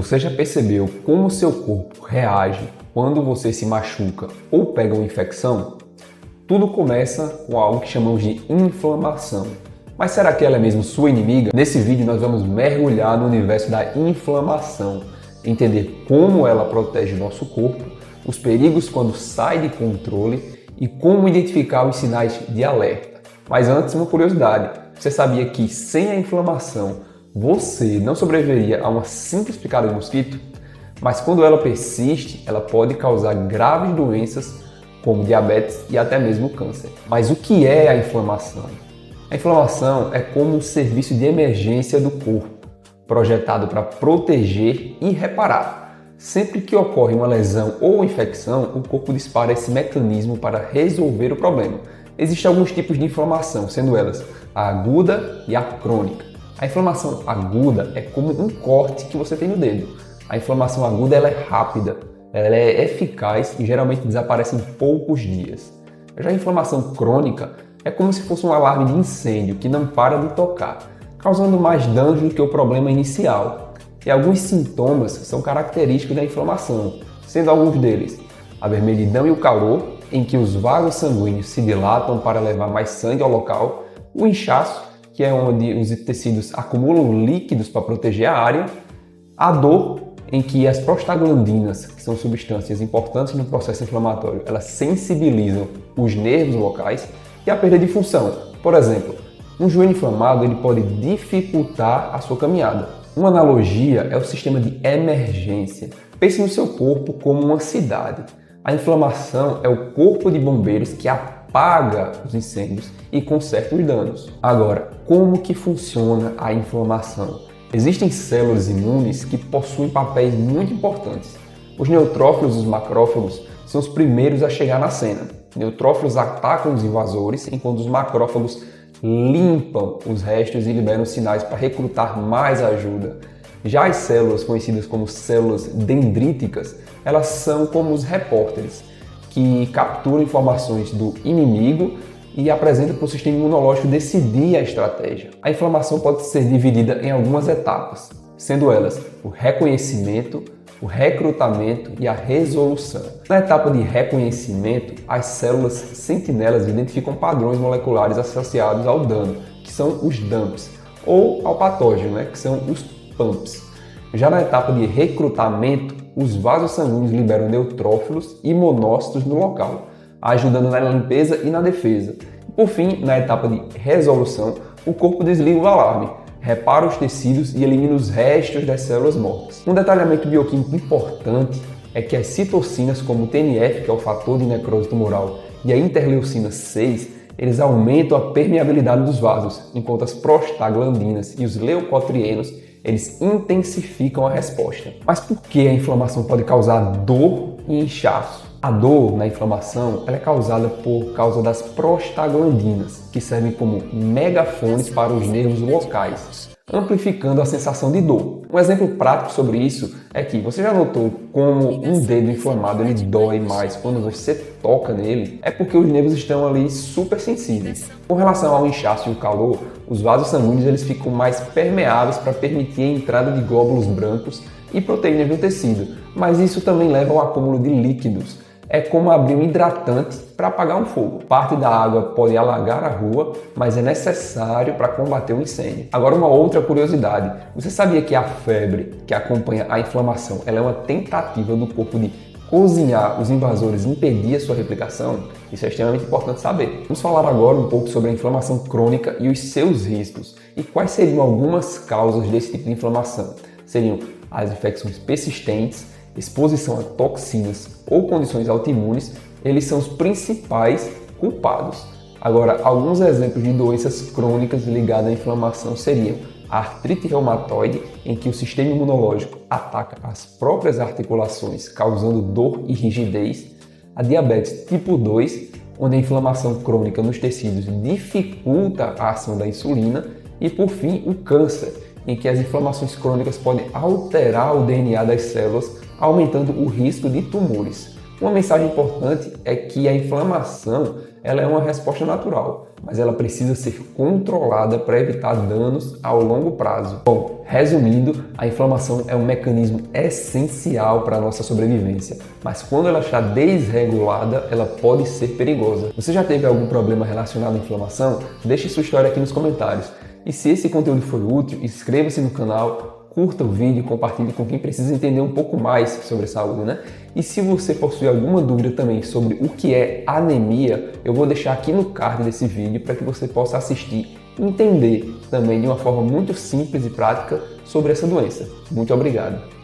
Você já percebeu como seu corpo reage quando você se machuca ou pega uma infecção? Tudo começa com algo que chamamos de inflamação. Mas será que ela é mesmo sua inimiga? Nesse vídeo nós vamos mergulhar no universo da inflamação, entender como ela protege o nosso corpo, os perigos quando sai de controle e como identificar os sinais de alerta. Mas antes, uma curiosidade: você sabia que sem a inflamação você não sobreviveria a uma simples picada de mosquito? Mas quando ela persiste, ela pode causar graves doenças como diabetes e até mesmo câncer. Mas o que é a inflamação? A inflamação é como um serviço de emergência do corpo, projetado para proteger e reparar. Sempre que ocorre uma lesão ou infecção, o corpo dispara esse mecanismo para resolver o problema. Existem alguns tipos de inflamação, sendo elas a aguda e a crônica. A inflamação aguda é como um corte que você tem no dedo. A inflamação aguda ela é rápida, ela é eficaz e geralmente desaparece em poucos dias. Já a inflamação crônica é como se fosse um alarme de incêndio que não para de tocar, causando mais danos do que o problema inicial. E alguns sintomas são característicos da inflamação, sendo alguns deles a vermelhidão e o calor, em que os vasos sanguíneos se dilatam para levar mais sangue ao local, o inchaço, que é onde os tecidos acumulam líquidos para proteger a área, a dor, em que as prostaglandinas, que são substâncias importantes no processo inflamatório, elas sensibilizam os nervos locais, e a perda de função. Por exemplo, um joelho inflamado ele pode dificultar a sua caminhada. Uma analogia é o sistema de emergência. Pense no seu corpo como uma cidade. A inflamação é o corpo de bombeiros que apaga os incêndios e conserta os danos. Agora, como que funciona a inflamação? Existem células imunes que possuem papéis muito importantes. Os neutrófilos e os macrófagos são os primeiros a chegar na cena. Neutrófilos atacam os invasores, enquanto os macrófagos limpam os restos e liberam sinais para recrutar mais ajuda. Já as células conhecidas como células dendríticas, elas são como os repórteres, que capturam informações do inimigo e apresentam para o sistema imunológico decidir a estratégia. A inflamação pode ser dividida em algumas etapas, sendo elas o reconhecimento, o recrutamento e a resolução. Na etapa de reconhecimento, as células sentinelas identificam padrões moleculares associados ao dano, que são os dumps, ou ao patógeno, que são os pumps. Já na etapa de recrutamento, os vasos sanguíneos liberam neutrófilos e monócitos no local, ajudando na limpeza e na defesa. Por fim, na etapa de resolução, o corpo desliga o alarme, repara os tecidos e elimina os restos das células mortas. Um detalhamento bioquímico importante é que as citocinas, como o TNF, que é o fator de necrose tumoral, e a interleucina 6, eles aumentam a permeabilidade dos vasos, enquanto as prostaglandinas e os leucotrienos eles intensificam a resposta. Mas por que a inflamação pode causar dor e inchaço? A dor na inflamação ela é causada por causa das prostaglandinas, que servem como megafones para os nervos locais, amplificando a sensação de dor. Um exemplo prático sobre isso é que você já notou como um dedo inflamado ele dói mais quando você toca nele? É porque os nervos estão ali super sensíveis. Com relação ao inchaço e o calor, os vasos sanguíneos eles ficam mais permeáveis para permitir a entrada de glóbulos brancos e proteínas no tecido, mas isso também leva ao acúmulo de líquidos. É como abrir um hidratante para apagar um fogo. Parte da água pode alagar a rua, mas é necessário para combater o incêndio. Agora, uma outra curiosidade. Você sabia que a febre que acompanha a inflamação ela é uma tentativa do corpo de cozinhar os invasores e impedir a sua replicação? Isso é extremamente importante saber. Vamos falar agora um pouco sobre a inflamação crônica e os seus riscos. E quais seriam algumas causas desse tipo de inflamação? Seriam as infecções persistentes, exposição a toxinas ou condições autoimunes, eles são os principais culpados. Agora, alguns exemplos de doenças crônicas ligadas à inflamação seriam a artrite reumatoide, em que o sistema imunológico ataca as próprias articulações, causando dor e rigidez, a diabetes tipo 2, onde a inflamação crônica nos tecidos dificulta a ação da insulina, e por fim, o câncer, em que as inflamações crônicas podem alterar o DNA das células, aumentando o risco de tumores. Uma mensagem importante é que a inflamação ela é uma resposta natural, mas ela precisa ser controlada para evitar danos ao longo prazo. Bom, resumindo, a inflamação é um mecanismo essencial para a nossa sobrevivência, mas quando ela está desregulada, ela pode ser perigosa. Você já teve algum problema relacionado à inflamação? Deixe sua história aqui nos comentários. E se esse conteúdo foi útil, inscreva-se no canal, curta o vídeo e compartilhe com quem precisa entender um pouco mais sobre saúde, né? E se você possui alguma dúvida também sobre o que é anemia, eu vou deixar aqui no card desse vídeo para que você possa assistir e entender também de uma forma muito simples e prática sobre essa doença. Muito obrigado!